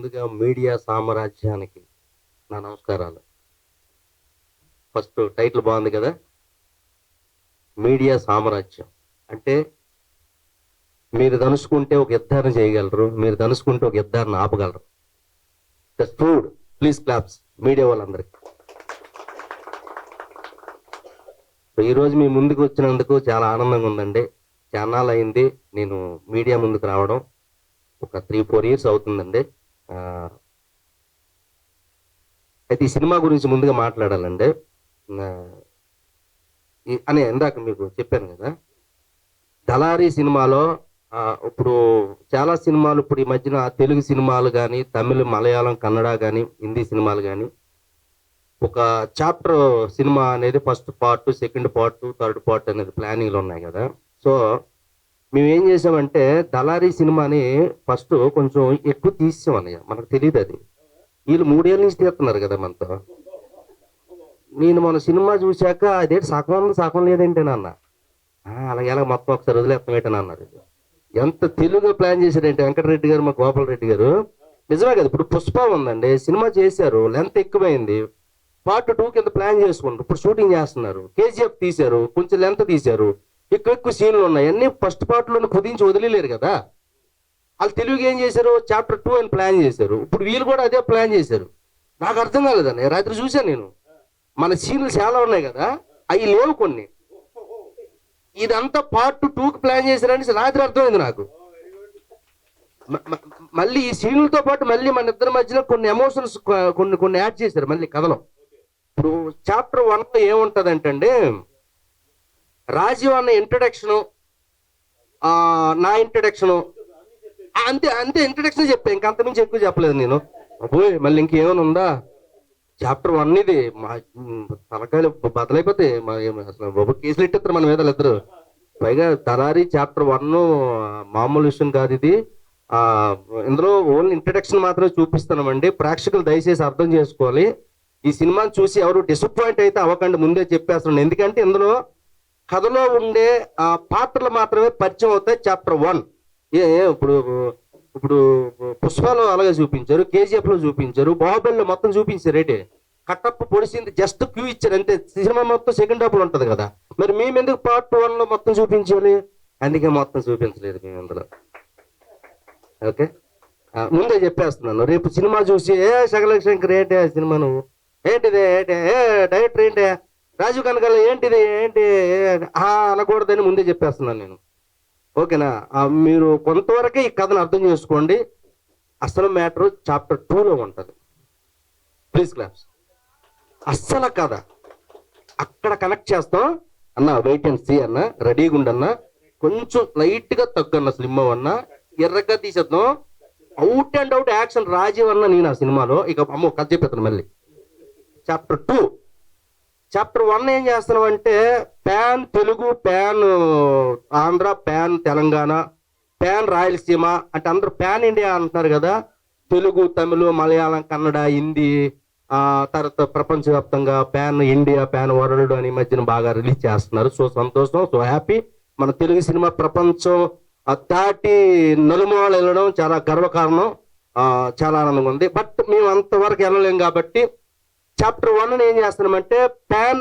ముందుగా మీడియా సామ్రాజ్యానికి నా నమస్కారాలు. ఫస్ట్ టైటిల్ బాగుంది కదా, మీడియా సామ్రాజ్యం. అంటే మీరు దనుసుకుంటే ఒక యుద్ధాన్ని చేయగలరు, మీరు దనుసుకుంటే ఒక యుద్ధాన్ని ఆపగలరు. That's proved. Please claps media వాళ్ళందరికీ. ఈరోజు మీ ముందుకు వచ్చినందుకు చాలా ఆనందంగా ఉందండి. చాలా అయింది నేను మీడియా ముందుకు రావడం, ఒక 3-4 years అవుతుందండి. అయితే ఈ సినిమా గురించి ముందుగా మాట్లాడాలండి. అని ఇందాక మీకు చెప్పాను కదా, దళారీ సినిమాలో ఇప్పుడు చాలా సినిమాలు, ఇప్పుడు ఈ మధ్యన తెలుగు సినిమాలు కానీ, తమిళ, మలయాళం, కన్నడ కానీ, హిందీ సినిమాలు కానీ, ఒక చాప్టర్ సినిమా అనేది first part, second part, third part అనేది ప్లానింగ్లో ఉన్నాయి కదా. సో మేము ఏం చేసామంటే దళారీ సినిమాని ఫస్ట్ కొంచెం ఎక్కువ తీసామన్నయ్య, మనకు తెలియదు అది. వీళ్ళు 3 ఏళ్ళ నుంచి తీస్తున్నారు కదా మనతో. నేను మన సినిమా చూశాక అదేంటి సగం లేదేంటి నాన్న, అలాగే మొత్తం ఒకసారి వదిలేస్తామేటని అన్నారు. ఎంత తెలుగు ప్లాన్ చేశారంటే వెంకటరెడ్డి గారు, మా గోపాల్ రెడ్డి గారు. నిజమే కదా, ఇప్పుడు పుష్ప ఉందండి, సినిమా చేశారు, లెంత్ ఎక్కువైంది, పార్ట్ 2 కింద ప్లాన్ చేసుకుంటారు, ఇప్పుడు షూటింగ్ చేస్తున్నారు. కేజీఎఫ్ తీశారు, కొంచెం లెంత్ తీశారు, ఎక్కువ సీన్లు ఉన్నాయి, అన్ని ఫస్ట్ పార్ట్లోనే కుదించి వదిలేరు కదా. వాళ్ళు తెలుగు ఏం చేశారు, చాప్టర్ 2 అని ప్లాన్ చేశారు. ఇప్పుడు వీళ్ళు కూడా అదే ప్లాన్ చేశారు. నాకు అర్థం కాలేదండి, రాత్రి చూశాను నేను. మన సీన్లు చాలా ఉన్నాయి కదా, అవి లేవు కొన్ని. ఇదంతా పార్ట్ 2కి ప్లాన్ చేశారని రాత్రి అర్థమైంది నాకు. మళ్ళీ ఈ సీన్లతో పాటు మళ్ళీ మన ఇద్దరి మధ్యన కొన్ని ఎమోషన్స్ కొన్ని యాడ్ చేశారు మళ్ళీ కథలో. ఇప్పుడు చాప్టర్ 1లో ఏముంటదంటే, రాజీవ్ అన్న ఇంట్రడక్షను, నా ఇంట్రడక్షను, అంతే ఇంట్రడక్షన్ చెప్పాను, ఇంకంతమించి ఎక్కువ చెప్పలేదు నేను. అబ్బోయ్ మళ్ళీ ఇంకేమైనా ఉందా? చాప్టర్ 1 ఇది మా తలకాయలు బదలైపోతాయి, అసలు బాబు కేసులు ఎట్టేస్తారు మన మీద ఇద్దరు. పైగా దళారీ చాప్టర్ 1 మామూలు విషయం కాదు ఇది. ఇందులో ఓన్లీ ఇంట్రడక్షన్ మాత్రమే చూపిస్తున్నామండి. ప్రేక్షకులు దయచేసి అర్థం చేసుకోవాలి. ఈ సినిమాని చూసి ఎవరు డిసప్పాయింట్ అయితే అవ్వకండి, ముందే చెప్పేస్తున్నాను. ఎందుకంటే ఇందులో కథలో ఉండే పాత్రలు మాత్రమే పరిచయం అవుతాయి. చాప్టర్ 1 ఇప్పుడు పుష్పలో అలాగే చూపించారు, కేజీఎఫ్ లో చూపించారు, బాహుబలిలో మొత్తం చూపించారు. ఏంటి కట్టప్ప పొడిసింది జస్ట్ క్యూ ఇచ్చారు అంతే. సినిమా మొత్తం సెకండ్ హాఫ్ లో ఉంటది కదా, మరి మేము ఎందుకు పార్ట్ 1 లో మొత్తం చూపించాలి? అందుకే మొత్తం చూపించలేదు మేము ఇందులో. ఓకే, ముందే చెప్పేస్తున్నాను. రేపు సినిమా చూసి సకల శంకర్ ఏంటి సినిమా, నువ్వు ఏంటిది, డైరెక్టర్ ఏంటి, రాజీవ్ కనకాల ఏంటిది, ఏంటి అనకూడదని ముందే చెప్పేస్తున్నాను నేను. ఓకేనా? మీరు కొంతవరకే ఈ కథను అర్థం చేసుకోండి. అసలు మ్యాటర్ చాప్టర్ 2లో ఉంటుంది. Please claps. అస్సలు కథ అక్కడ కనెక్ట్ చేస్తాం అన్న. వెయిట్ అండ్ సీ అన్న, రెడీగా ఉండన్న, కొంచెం లైట్ గా తగ్గన్న, స్లిమ్ అన్న, ఎర్రగా తీసేద్దాం. Out and out action Rajiv అన్న నేను ఆ సినిమాలో. ఇక అమ్మో కథ చెప్పేస్తాను మళ్ళీ. చాప్టర్ 2, చాప్టర్ 1 ఏం చేస్తున్నాం అంటే, pan Telugu, pan Andhra, pan Telangana, pan Rayalaseema, అంటే అందరూ ప్యాన్ ఇండియా అంటున్నారు కదా. తెలుగు, తమిళ, మలయాళం, కన్నడ, హిందీ, తర్వాత ప్రపంచవ్యాప్తంగా ప్యాన్ ఇండియా, ప్యాన్ వరల్డ్ అని మధ్యన బాగా రిలీజ్ చేస్తున్నారు. సో సంతోషం, సో హ్యాపీ. మన తెలుగు సినిమా ప్రపంచం దాటి నలుమూలలు వెళ్ళడం చాలా గర్వకారణం, చాలా ఆనందంగా ఉంది. బట్ మేము అంతవరకు వెళ్ళలేం కాబట్టి చాప్టర్ 1 ఏం చేస్తున్నామంటే, ప్యాన్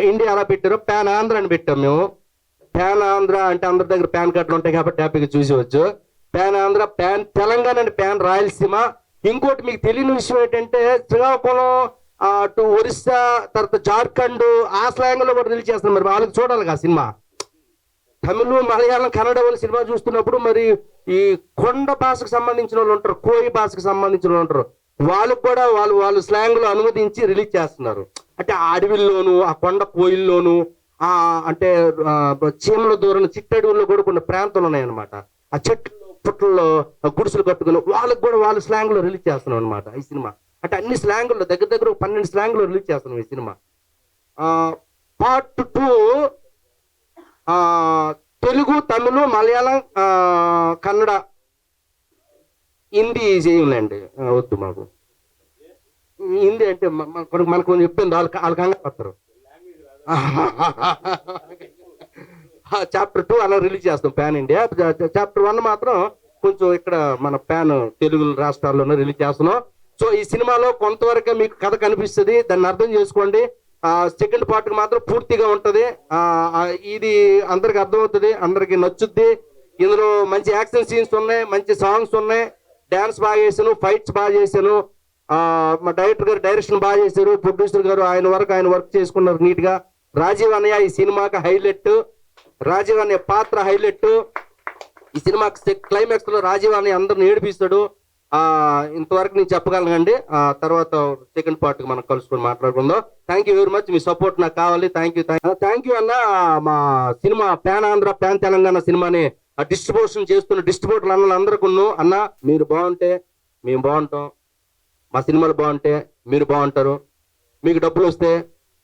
ఇండియా అలా పెట్టారు, ప్యాన్ ఆంధ్ర అని పెట్టాం మేము. ప్యాన్ ఆంధ్ర అంటే అందరి దగ్గర ప్యాన్ కార్డులు ఉంటాయి కాబట్టి హ్యాపీగా చూసేవచ్చు. Pan Andhra, pan Telangana and pan Rayalaseema. ఇంకోటి మీకు తెలియని విషయం ఏంటంటే, శ్రీకాకుళం టు ఒరిస్సా, తర్వాత జార్ఖండ్, ఆ స్లాంగ్ లో కూడా రిలీజ్ చేస్తున్నాం. మరి వాళ్ళకి చూడాలి ఆ సినిమా. తమిళ, మలయాళం, కన్నడ వాళ్ళు సినిమా చూస్తున్నప్పుడు మరి ఈ కొండ భాషకు సంబంధించిన వాళ్ళు ఉంటారు, కోయి భాషకు సంబంధించిన వాళ్ళు ఉంటారు, వాళ్ళకు కూడా వాళ్ళు స్లాంగ్ లో అనువదించి రిలీజ్ చేస్తున్నారు. అంటే ఆ అడవిల్లోను, ఆ కొండ కోయిల్లోను, అంటే చీమల దూరం చిట్టడవుల్లో కూడా కొన్ని ప్రాంతాలు ఉన్నాయన్నమాట. ఆ చెట్లు పుట్లలో గుడిసెలు కట్టుకుని వాళ్ళకు కూడా వాళ్ళ స్లాంగ్ లో రిలీజ్ చేస్తున్నాం అనమాట ఈ సినిమా. అంటే అన్ని స్లాంగుల్లో దగ్గర 12 స్లాంగ్ లో రిలీజ్ చేస్తున్నాం ఈ సినిమా. పార్ట్ 2 తెలుగు, తమిళ, మలయాళం, కన్నడ, హిందీ చేయండి. వద్దు మాకు హిందీ అంటే మనకు కొంచెం చెప్పింది వాళ్ళు కంగారు పడతారు. చాప్టర్ 2 అలా రిలీజ్ చేస్తాం ప్యాన్ ఇండియా. చాప్టర్ 1 మాత్రం కొంచెం ఇక్కడ మన ప్యాన్ తెలుగు రాష్ట్రాల్లోనే రిలీజ్ చేస్తున్నాం. సో ఈ సినిమాలో కొంతవరకు మీకు కథ కనిపిస్తుంది, దాన్ని అర్థం చేసుకోండి. సెకండ్ పార్ట్ మాత్రం పూర్తిగా ఉంటది. ఇది అందరికి అర్థమవుతుంది, అందరికి నచ్చుద్ది. ఇందులో మంచి యాక్షన్ సీన్స్ ఉన్నాయి, మంచి సాంగ్స్ ఉన్నాయి, డాన్స్ బాగా చేశాను, ఫైట్స్ బాగా చేశాను. మా డైరెక్టర్ గారు డైరెక్షన్ బాగా చేశారు, ప్రొడ్యూసర్ గారు ఆయన వర్క్ చేసుకున్నారు నీట్ గా. రాజీవ్ అన్నయ్య ఈ సినిమాకి హైలైట్, రాజీవ్ అనే పాత్ర హైలైట్. ఈ సినిమా క్లైమాక్స్ లో రాజీవ్ అన్నయ్య అందరిని ఏడిపిస్తాడు. ఇంతవరకు నేను చెప్పగలనండి. తర్వాత సెకండ్ పార్ట్ మనం కలుసుకొని మాట్లాడుకుందాం. Thank you very much, me support నాకు కావాలి. థ్యాంక్ యూ అన్న. మా cinema pan Andhra pan Telangana సినిమాని డిస్ట్రిబ్యూషన్ చేస్తున్న డిస్ట్రిబ్యూటర్ అన్నలందరికీ అన్న, మీరు బాగుంటే మేము బాగుంటాం, మా సినిమాలు బాగుంటే మీరు బాగుంటారు. మీకు డబ్బులు వస్తే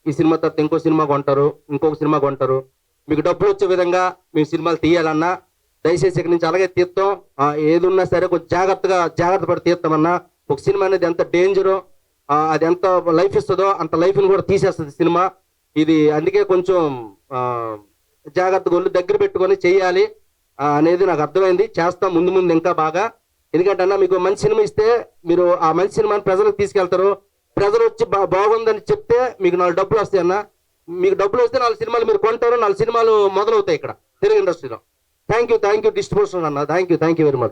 ఈ సినిమా తర్వాత ఇంకో సినిమా కొంటారు, ఇంకొక సినిమా కొంటారు. మీకు డబ్బులు వచ్చే విధంగా మేము సినిమాలు తీయాలన్నా దయచేసి ఇక్కడి నుంచి అలాగే తీస్తాం. ఏది ఉన్నా సరే కొంచెం జాగ్రత్త పడి తీస్తామన్నా. ఒక సినిమా అనేది ఎంత డేంజరో, అది ఎంత లైఫ్ ఇస్తుందో అంత లైఫ్ని కూడా తీసేస్తుంది సినిమా. ఇది అందుకే కొంచెం జాగ్రత్తగా ఒళ్ళు దగ్గర పెట్టుకొని చెయ్యాలి అనేది నాకు అర్థమైంది. చేస్తాం ముందు ఇంకా బాగా. ఎందుకంటే అన్న, మీకు మంచి సినిమా ఇస్తే మీరు ఆ మంచి సినిమాని ప్రజలకు తీసుకెళ్తారు. ప్రజలు వచ్చి బాగుందని చెప్తే మీకు 4 డబ్బులు వస్తాయి అన్న. మీకు డబ్బులు వస్తే 4 సినిమాలు మీరు కొంటారు, 4 సినిమాలు మొదలవుతాయి ఇక్కడ తెలుగు ఇండస్ట్రీలో. థ్యాంక్ యూ డిస్ట్రిబ్యూషన్ అన్న. Thank you very much.